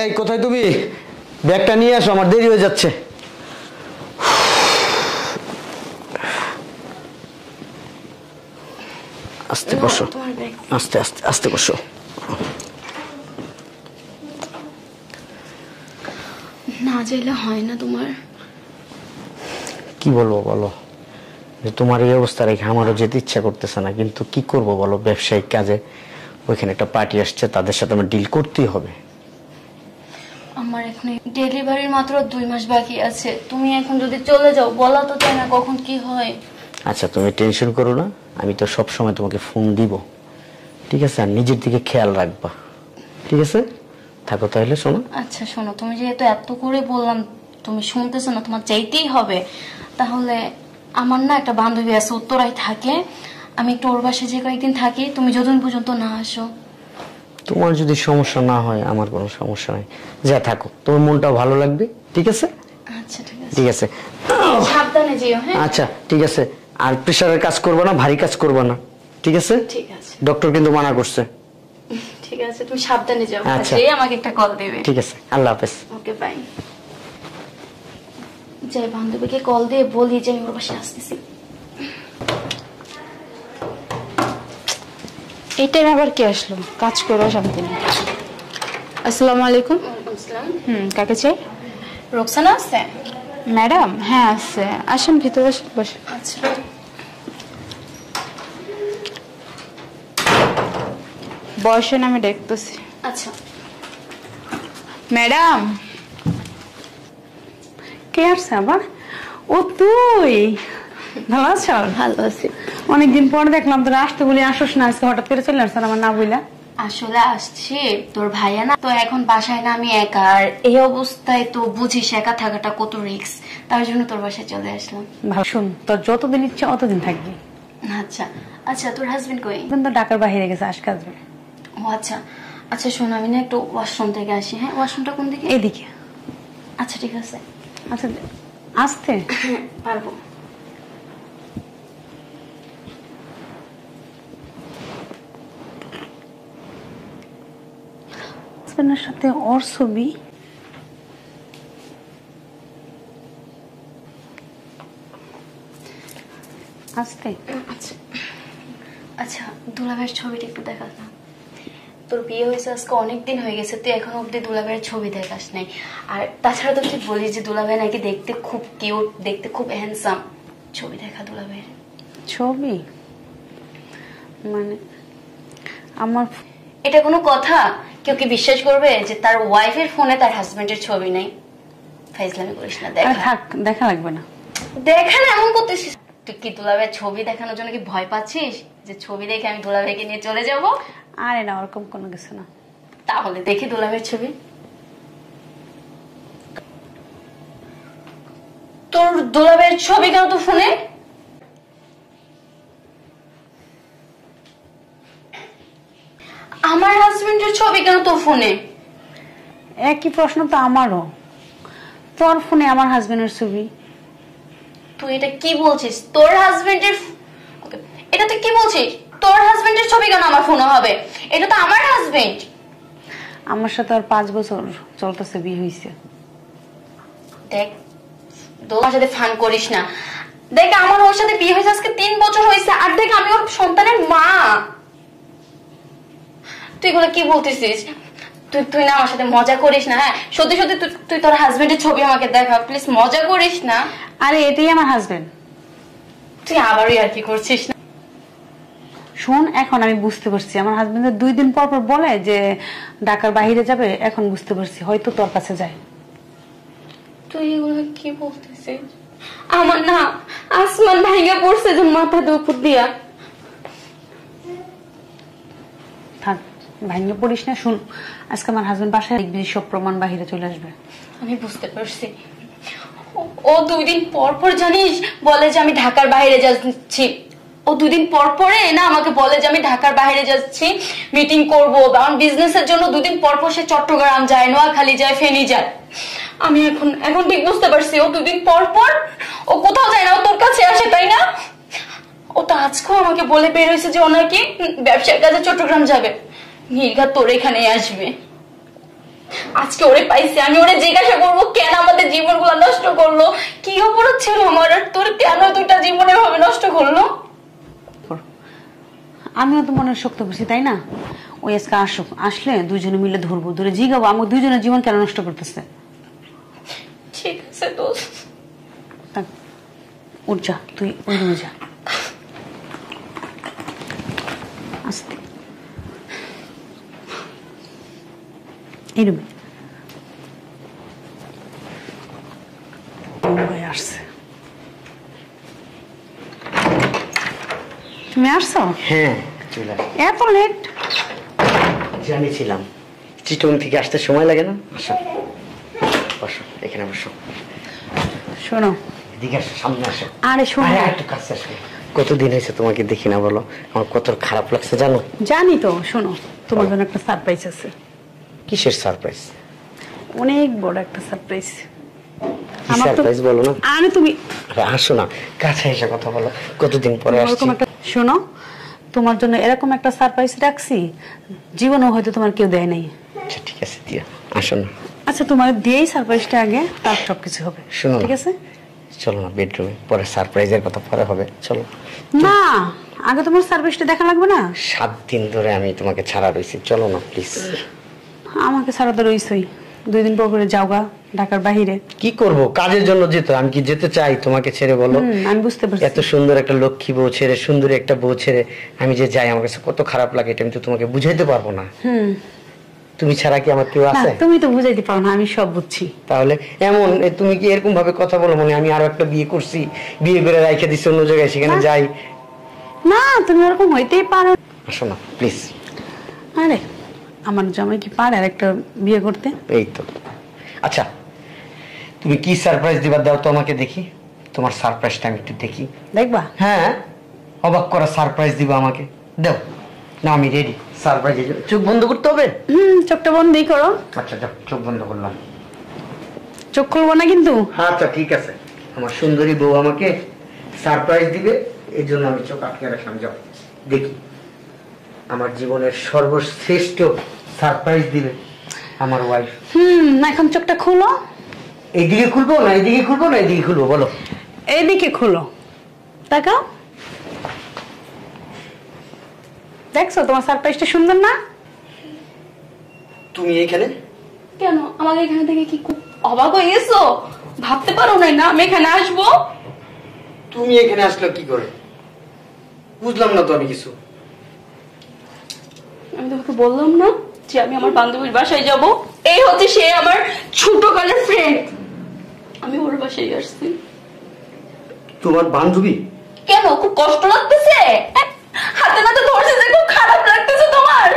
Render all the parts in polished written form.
এই কোথায় তুমি? ব্যাগটা নিয়ে আসো, আমার দেরি হয়ে যাচ্ছে। আস্তে বসো, আস্তে আস্তে আস্তে বসো। না যাইলে হয় না তোমার? কি বলবো বলো, যে তোমার এই অবস্থা রেখে আমারও যেতে ইচ্ছা করতেছে না, কিন্তু কি করব বলো, ব্যবসায়িক কাজে ওইখানে একটা পার্টি আসছে, তাদের সাথে আমার ডিল করতেই হবে। আমার এখন ডেলিভারির মাত্র 2 মাস বাকি আছে, তুমি এখন যদি চলে যাও বলা তো চাই না কখন কি হয়। আচ্ছা তুমি টেনশন করো না, আমি তো সব সময় তোমাকে ফোন দিব, ঠিক আছে? আর নিজের দিকে খেয়াল রাখবা, ঠিক আছে? থাকো তাহলে। শোনো, আচ্ছা শোনো, তুমি যেহেতু এত করে বললাম তুমি শুনতেছো না, তোমার চাইতেই হবে, তাহলে আমার না একটা বান্ধবী আছে উত্তরায় থাকে, আমি একটু ওর বাসায় যে কয়েকদিন থাকি, তুমি যতদিন পর্যন্ত না আসো। তোমার যদি সমস্যা না হয় আমার কোনো সমস্যা নাই, যা থাকো, তোমার মনটাও ভালো লাগবে, ঠিক আছে? আচ্ছা ঠিক আছে, ঠিক আছে, সাবধানে যেও। হ্যাঁ আচ্ছা ঠিক আছে। আর প্রেশারের কাজ করবা না, ভারী কাজ করবা না, ঠিক আছে? ঠিক আছে, ডক্টর কিন্তু মানা করছে। ঠিক আছে, তুমি সাবধানে যাও। আচ্ছা, আমাকে একটা কল দেবে। ঠিক আছে, আল্লাহ হাফেজ। Okay bye. যাই বান্ধবীকে কল দিয়ে বলি যে আমি ওর বাসায় আসতেছি। এইটাই আবার কি আসলো, কাজ করো শান্তি নেই। আসসালামু আলাইকুম। কাকে চাই? রোকসানা আছে? ম্যাডাম হ্যাঁ আছে, আসেন ভিতরে আসেন, বসেন। আচ্ছা বসেন, আমি দেখতেছি। আচ্ছা। ম্যাডাম কে আসছে আবার? ও তুই ভালো আছো? ভালো আছি। অনেকদিন পর দেখলাম, তোর আসতে বলি আসোস না, আজকে হঠাৎ করে চলে আসছেন আমার না বইলা। আসলে আসছি, তোর ভাইয়া না তো এখন বাসায় না, আমি একা, আর এই অবস্থায় তো বুঝিস একা থাকাটা কত রিস্ক, তার জন্য তোর বাসায় চলে আসলাম। ভালো, শুন, তোর যতদিন ইচ্ছা অতদিন থাকবি। আচ্ছা আচ্ছা, তোর হাজবেন্ড কই? তো ঢাকার বাইরে গেছে, আজকে আসবে। ও আচ্ছা আচ্ছা, শোন আমি না একটু ওয়াশরুম থেকে আসি। হ্যাঁ, ওয়াশরুমটা কোন দিকে? এইদিকে। আচ্ছা ঠিক আছে। আচ্ছা আসতে পারবো। হাজবেন্ডের সাথে ওর ছবি। আসতে। আচ্ছা আচ্ছা, দুলাভাইয়ের ছবিটা একটু দেখাস না। তোর বিয়ে হয়েছে আজকে অনেকদিন হয়ে গেছে, তুই এখন অব্দি দুলাভাইয়ের ছবি দেখাস নাই। আর তাছাড়া তো তুই বলিস যে দুলাভাই নাকি দেখতে খুব কিউট, দেখতে খুব হ্যান্ডসাম। ছবি দেখা দুলাভাইয়ের। ছবি মানে আমার? এটা কোনো কথা? কেউ কি বিশ্বাস করবে যে তার ওয়াইফের ফোনে তার হাজবেন্ডের ছবি নাই? ফাইজলামি করিস না, দেখা। থাক, দেখা লাগবে না। দেখা না এমন করতেছিস? তুই কি দুলাভাইয়ের ছবি দেখানোর জন্য কি ভয় পাচ্ছিস যে ছবি দেখে আমি দুলাভাইকে নিয়ে চলে যাব? আরে না, ওরকম কোনো কিছু না। তাহলে দেখি দুলাভাইয়ের ছবি। তোর দুলাভাইয়ের ছবি কেন তো ফোনে? আমার হাজবেন্ডের ছবি কেন তোর ফোনে? একই প্রশ্ন তো আমারও, তোর ফোনে আমার হাজবেন্ডের ছবি। তুই এটা কি বলছিস? তোর হাজবেন্ডের, এটা তুই কি বলছিস? তোর হাজবেন্ডের ছবি কেন আমার ফোনে হবে? এটা তো আমার হাজবেন্ড। আমার সাথে আর 5 বছর চলতেছে, বিয়ে হয়েছে। দেখ, তোর সাথে ফান করিস না। দেখ, আমার ওর সাথে বিয়ে হয়েছে আজকে 3 বছর হয়েছে, আর দেখ আমি ওর সন্তানের মা। তুই এগুলো কি বলতেছিস? তুই না আমার সাথে মজা করিস না। হ্যাঁ সত্যি সত্যি তুই তোর হাজবেন্ডের ছবি আমাকে দেখা, প্লিজ মজা করিস না। আরে এটাই আমার হাজবেন্ড। তুই আবারই আর কি করছিস না? শোন, এখন আমি বুঝতে পারছি আমার হাজবেন্ড 2 দিন পর পর বলে যে ঢাকার বাইরে যাবে, এখন বুঝতে পারছি হয়তো তোর কাছে যায়। তুই এগুলো কি বলতেছিস? আমার না আসমান ভাঙা পড়ছে যে মাথার উপর দিয়া। থাক, ভাঙে পড়িস না। শুন, আজকে আমার হাজবেন্ড বাসায় দেখবি সব প্রমাণ বাহিরে চলে আসবে। আমি বুঝতে পারছি। ও 2 দিন পর পর জানিস বলে যে আমি ঢাকার বাইরে যাচ্ছি। ও 2 দিন পর পরে না আমাকে বলে যে আমি ঢাকার বাইরে যাচ্ছি, মিটিং করবো, কারণ বিজনেসের জন্য 2 দিন পর পর সে চট্টগ্রাম যায়, নোয়াখালী যায়, ফেনী যায়। আমি এখন ঠিক বুঝতে পারছি ও 2 দিন পর পর ও কোথাও যায় না, ও তোর কাছে আসে, তাই না? ও তো আজকেও আমাকে বলে বের হয়েছে যে ও নাকি ব্যবসার কাজে চট্টগ্রাম যাবে, নির্ঘাত তোর এখানে আসবে। আজকে ওরে পাইছি, আমি ওরে জিজ্ঞাসা করবো কেন আমাদের জীবনগুলো নষ্ট করলো, কি অপরাধ ছিল আমার, আর তোর কেন দুইটা জীবনে ভাবে নষ্ট করলো। আমিও তো মনে শক্ত করছি, তাই না? ওই আজকে আসুক, আসলে দুজনে মিলে ধরবো, ধরে জিগাবো আমার দুজনের জীবন কেন নষ্ট করতেছে। ঠিক আছে দোস্ত, উঠ যা, তুই ওই রুমে যা। আস্তে, এই রুমে আসছে। তুমি আসছো? হ্যাঁ চলে আসো। এত লেট? জানিছিলাম, চিটং থেকে আসতে সময় লাগে না। আসো বসো, এখানে বসো। শোনো, এদিকে আসো, সামনে আসো। আরে শোনো, একটু কাছে আসো। কতদিন হয়েছে তোমাকে দেখি না বলো, আমার কত খারাপ লাগছে জানো। জানি তো। শোনো, তোমার জন্য একটা সারপ্রাইজ আছে। কিসের সারপ্রাইজ? অনেক বড় একটা সারপ্রাইজ। আমার সারপ্রাইজ বলো না। আরে তুমি আসো না, কাছে এসে কথা বলো, কতদিন পরে আসছি। শোনো, তোমার জন্য এরকম একটা সারপ্রাইজ রাখছি, জীবনেও হয়তো তোমার কেউ দেয় নাই। আচ্ছা ঠিক আছে দিয়া, আসো না। আচ্ছা তোমার দিয়েই সারপ্রাইজটা আগে, তার সবকিছু হবে। শোনো ঠিক আছে, চলো না বেডরুমে, পরে সারপ্রাইজের কথা পরে হবে। চলো না, আগে তোমার সারপ্রাইজটা দেখা লাগবে না? 7 দিন ধরে আমি তোমাকে ছাড়া রয়েছি, চলো না প্লিজ। আমাকে ছাড়া তো রইছই, 2 দিন পর করে যাওগা ঢাকার বাইরে। কি করব, কাজের জন্য যেতে, আমি কি যেতে চাই তোমাকে ছেড়ে বলো? আমি বুঝতে পারছি। এত সুন্দর একটা লক্ষ্মী বউ ছেড়ে, সুন্দর একটা বউ ছেড়ে আমি যে যাই, আমার কাছে কত খারাপ লাগে, এটা আমি তো তোমাকে বুঝাইতে পারবো না। তুমি ছাড়া কি আমার কেউ আছে? তুমি তো বুঝাইতে পারো না, আমি সব বুঝছি। তাহলে এমন তুমি কি এরকম ভাবে কথা বলো, মানে আমি আরো একটা বিয়ে করছি, বিয়ে করে রাইখে দিচ্ছি অন্য জায়গায়, সেখানে যাই না? তুমি এরকম হইতেই পারো। আসো না প্লিজ। আরে আমার জামাই কি পারে আর একটা বিয়ে করতে? এই তো। আচ্ছা তুমি কি সারপ্রাইজ দিবা দাও তো আমাকে দেখি, তোমার সারপ্রাইজটা আমি একটু দেখি। দেখবা? হ্যাঁ, অবাক করা সারপ্রাইজ দিবা আমাকে, দাও না, আমি রেডি সারপ্রাইজ। চোখ বন্ধ করতে হবে? চোখটা বন্ধই করো। আচ্ছা যাও, চোখ বন্ধ করলাম। চোখ খুলবো না কিন্তু। আচ্ছা ঠিক আছে, আমার সুন্দরী বউ আমাকে সারপ্রাইজ দিবে, এই জন্য আমি চোখ আটকে রাখলাম। যাও দেখি, আমার জীবনের সর্বশ্রেষ্ঠ সারপ্রাইজ দিবে আমার ওয়াইফ। এখন চোখটা খুলো। এইদিকে খুলবো না এইদিকে খুলবো না এইদিকে খুলবো বলো? এইদিকে খুলো, তাকাও। দেখছো তোমার সারপ্রাইজটা সুন্দর না? তুমি এখানে কেন আমাকে এখানে থেকে কি খুব অবাক হয়ে গেছো? ভাবতে পারো নাই না আমি এখানে আসবো? তুমি এখানে আসলো কি করে, বুঝলাম না তো আমি কিছু। আমি তোমাকে বললাম না যে আমি আমার বান্ধবীর বাসায় যাব, এই হচ্ছে সে আমার ছোটকালের ফ্রেন্ড, আমি ওর বাসায় আসছি। তোমার বান্ধবী? কেন খুব কষ্ট লাগতেছে? হাতে নাতে ধরছে যে খুব খারাপ লাগতেছে তোমার?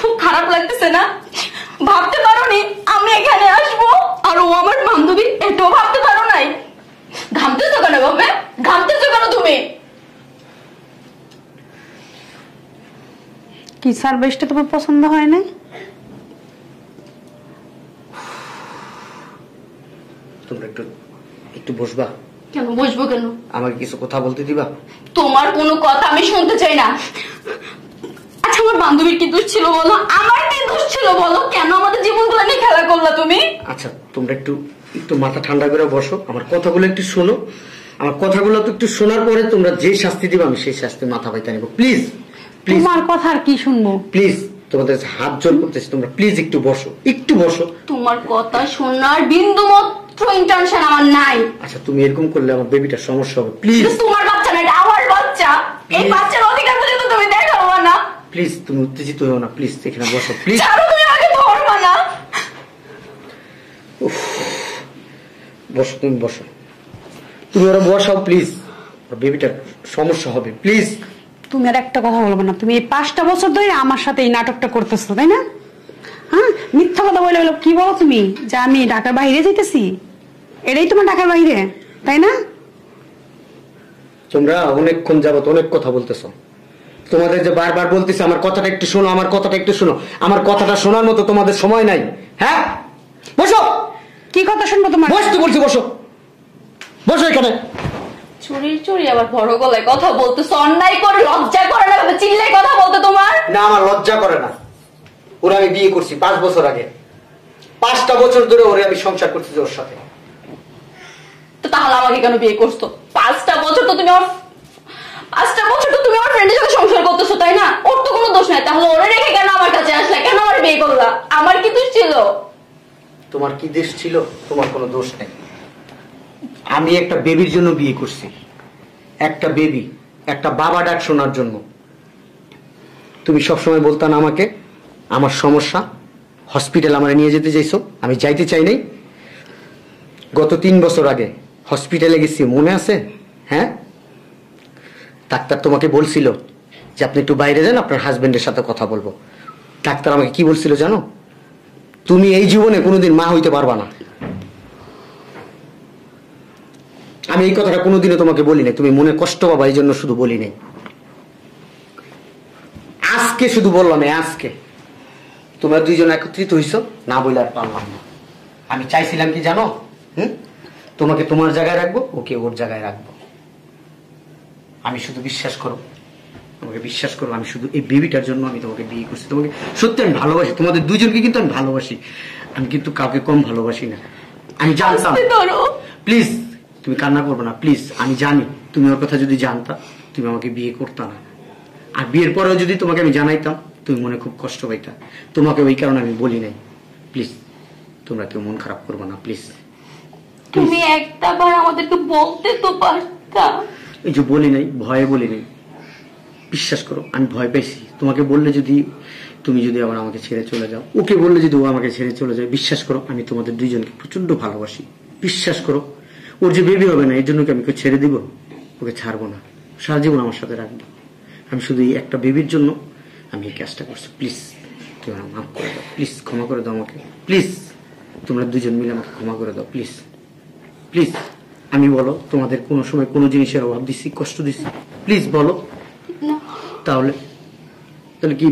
খুব খারাপ লাগতেছে না? ভাবতে পারো নি আমি এখানে আসবো আর ও আমার বান্ধবী, এটাও ভাবতে পারো নাই? ঘামতেছো কেন বাবা, ঘামতেছো কেন তুমি? কি সারপ্রাইজটা তোমার পছন্দ হয় না? তোমরা একটু একটু বসবা? কেন বসবো কেন? আমাকে কিছু কথা বলতে দিবা? তোমার কোনো কথা আমি শুনতে চাই না। আচ্ছা আমার বান্ধবীর কি দোষ ছিল বলো, আমার কি দোষ ছিল বলো, কেন আমাদের জীবনগুলো নিয়ে খেলা করলা তুমি? আচ্ছা তোমরা একটু একটু মাথা ঠান্ডা করে বসো, আমার কথাগুলো একটু শোনো, আমার কথাগুলো তো একটু শোনার পরে তোমরা যে শাস্তি দিবা আমি সেই শাস্তি মাথা পাইতে নিব। প্লিজ প্লিজ, তোমার কথা আর কি শুনবো? প্লিজ তোমাদের হাত জোর করতেছি, তোমরা প্লিজ একটু বসো, একটু বসো। তোমার কথা শোনার বিন্দু মাত্র ইন্টেনশন আমার নাই। আচ্ছা তুমি এরকম করলে আমার বেবিটার সমস্যা হবে, প্লিজ। তোমার বাচ্চা না, এটা আমার বাচ্চা, এই বাচ্চার অধিকার পর্যন্ত তুমি দেখাবো না। প্লিজ তুমি উত্তেজিত হও না, প্লিজ এখানে বসো প্লিজ। ছাড়ো, তুমি আমাকে ধরবা না। বসো তুমি বসো, তুমি ওরা বসাও প্লিজ, বেবিটার সমস্যা হবে প্লিজ। তুমি আর একটা কথা বলবো না, তুমি এই 5টা বছর ধরে আমার সাথে এই নাটকটা করতেছো, তাই না? হ্যাঁ, মিথ্যা কথা বলে কি বলো তুমি যে আমি ঢাকার বাইরে যেতেছি? এটাই তোমার ঢাকার বাইরে, তাই না? তোমরা অনেকক্ষণ যাবত অনেক কথা বলতেছো, তোমাদের যে বারবার বলতেছি আমার কথাটা একটু শোনো, আমার কথাটা একটু শোনো, আমার কথাটা শোনার মতো তোমাদের সময় নাই। হ্যাঁ বসো। কি কথা শুনবো তোমার? বসতে বলছি, বসো বসো এখানে। চুরির চুরি আবার বড় গলায় কথা বলতেছো, অন্যায় করে লজ্জা করে না? চিল্লাই কথা বলতে তোমার? না আমার লজ্জা করে না। ওরা আমি বিয়ে করছি 5 বছর আগে। 5টা বছর ধরে ওরে আমি সংসার করতেছি ওর সাথে। তো তাহলে আমাকে কেন বিয়ে করছো? 5টা বছর তো তুমি আমার 5টা বছর তো তুমি আমার ফ্রেন্ডের সাথে সংসার করতেছো, তাই না? ওর তো কোনো দোষ নাই, তাহলে ওরে রেখে কেন আমার কাছে আসলে? কেন আমার বিয়ে করলা? আমার কি দোষ ছিল? তোমার কি দোষ ছিল? তোমার কোনো দোষ নেই। আমি একটা বেবির জন্য বিয়ে করছি, একটা বেবি, একটা বাবা ডাক শোনার জন্য। তুমি সবসময় বলতা না আমাকে আমার সমস্যা, হসপিটাল আমার নিয়ে যেতে চাইছো, আমি যাইতে চাই নাই। গত 3 বছর আগে হসপিটালে গেছি, মনে আছে? হ্যাঁ, ডাক্তার তোমাকে বলছিল যে আপনি একটু বাইরে যান, আপনার হাজবেন্ডের সাথে কথা বলবো। ডাক্তার আমাকে কি বলছিল জানো? তুমি এই জীবনে কোনোদিন মা হইতে পারবা না। আমি এই কথাটা কোনোদিনও তোমাকে বলি নাই, তুমি মনে কষ্ট পাবা এই জন্য শুধু বলি নাই। আজকে শুধু বললাম, আজকে তোমরা দুইজন একত্রিত হইছো, না বলে আর পারলাম না। আমি চাইছিলাম কি জানো, তোমাকে তোমার জায়গায় রাখবো, ওকে ওর জায়গায় রাখবো। আমি শুধু বিশ্বাস করো, তোমাকে বিশ্বাস করো, আমি শুধু এই বেবিটার জন্য আমি তোমাকে বিয়ে করছি। তোমাকে সত্যি আমি ভালোবাসি, তোমাদের দুজনকে কিন্তু আমি ভালোবাসি। আমি কিন্তু কাউকে কম ভালোবাসি না। আমি জানতাম, প্লিজ তুমি কান্না করবে না, প্লিজ। আমি জানি তুমি ওর কথা যদি জানতা তুমি আমাকে বিয়ে করতা না, আর বিয়ের পরেও যদি তোমাকে আমি জানাইতাম তুমি মনে খুব কষ্ট পাইতা। তোমাকে ওই কারণে আমি বলি নাই। প্লিজ তোমরা কেউ মন খারাপ করবে না, প্লিজ। তুমি একটাবার আমাদেরকে বলতে তো পারতা। এই যে বলি নাই, ভয়ে বলি নাই। বিশ্বাস করো আমি ভয় পাইছি। তোমাকে বললে যদি তুমি যদি আবার আমাকে ছেড়ে চলে যাও, ওকে বললে যদি ও আমাকে ছেড়ে চলে যায়, বিশ্বাস করো আমি তোমাদের দুইজনকে প্রচন্ড ভালোবাসি। বিশ্বাস করো, ওর যে বেবি হবে না এর জন্য কি আমি ওকে ছেড়ে দিব? ওকে ছাড়বো না, সারা জীবন আমার সাথে রাখবো। আমি শুধু এই একটা বেবির জন্য আমি এই কাজটা করছি। প্লিজ তুমি আমাকে মাফ করে দাও, প্লিজ ক্ষমা করে দাও আমাকে, প্লিজ। তোমরা দুজন মিলে আমাকে ক্ষমা করে দাও, প্লিজ প্লিজ। আমি বলো তোমাদের কোনো সময় কোনো জিনিসের অভাব দিচ্ছি, কষ্ট দিচ্ছি? প্লিজ বলো। তাহলে তাহলে কি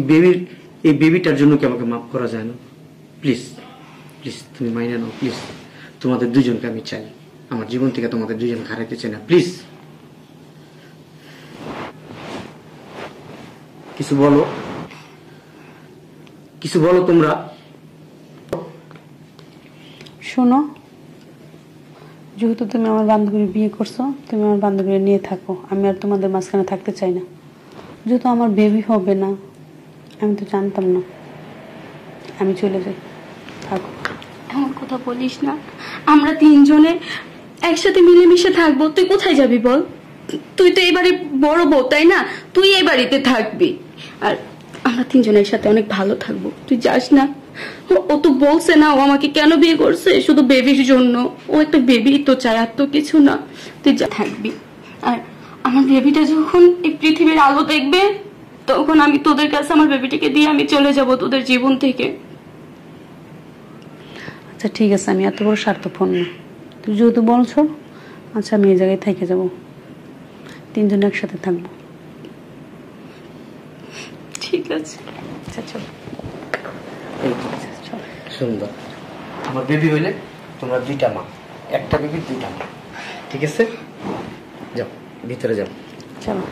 এই বেবিটার জন্য কি আমাকে মাফ করা যায় না? প্লিজ প্লিজ তুমি মাইনে নাও, প্লিজ। তোমাদের দুজনকে আমি চাই, আমার জীবন থেকে তোমাদের দুজনকে হারাইতে চাই না, প্লিজ। কিছু বলো, কিছু বলো তোমরা। শোনো, যেহেতু তুমি আমার বান্ধবীর বিয়ে করছো, তুমি আমার বান্ধবীর নিয়ে থাকো। আমি আর তোমাদের মাঝখানে থাকতে চাই না। যেহেতু আমার বেবি হবে না, আমি তো জানতাম না, আমি চলে যাই, থাকো। এমন কথা বলিস না, আমরা 3 জনে একসাথে মিলেমিশে থাকবো। তুই কোথায় যাবি বল? তুই তো এই বাড়ির বড় বউ, তাই না? তুই এই বাড়িতে থাকবি, আর আমরা 3 জনের সাথে অনেক ভালো থাকবো। তুই যাস না। ও তো বলছে না ও আমাকে কেন বিয়ে করছে, শুধু বেবির জন্য। ও একটা বেবি তো চায়, আর তো কিছু না। তুই যা থাকবি, আর আমার বেবিটা যখন এই পৃথিবীর আলো দেখবে তখন আমি তোদের কাছে আমার বেবিটাকে দিয়ে আমি চলে যাব তোদের জীবন থেকে। আচ্ছা ঠিক আছে, আমি এত বড় স্বার্থপর না। তুই যেহেতু বলছো, আচ্ছা আমি এই জায়গায় থেকে যাব, 3 জন একসাথে থাকবো। ঠিক আছে, আচ্ছা চলো। সুন্দর, আমার বেবি হইলে তোমরা 2টা মা, একটা বেবি 2টা মা, ঠিক আছে? যাও ভিতরে যাও। চলো।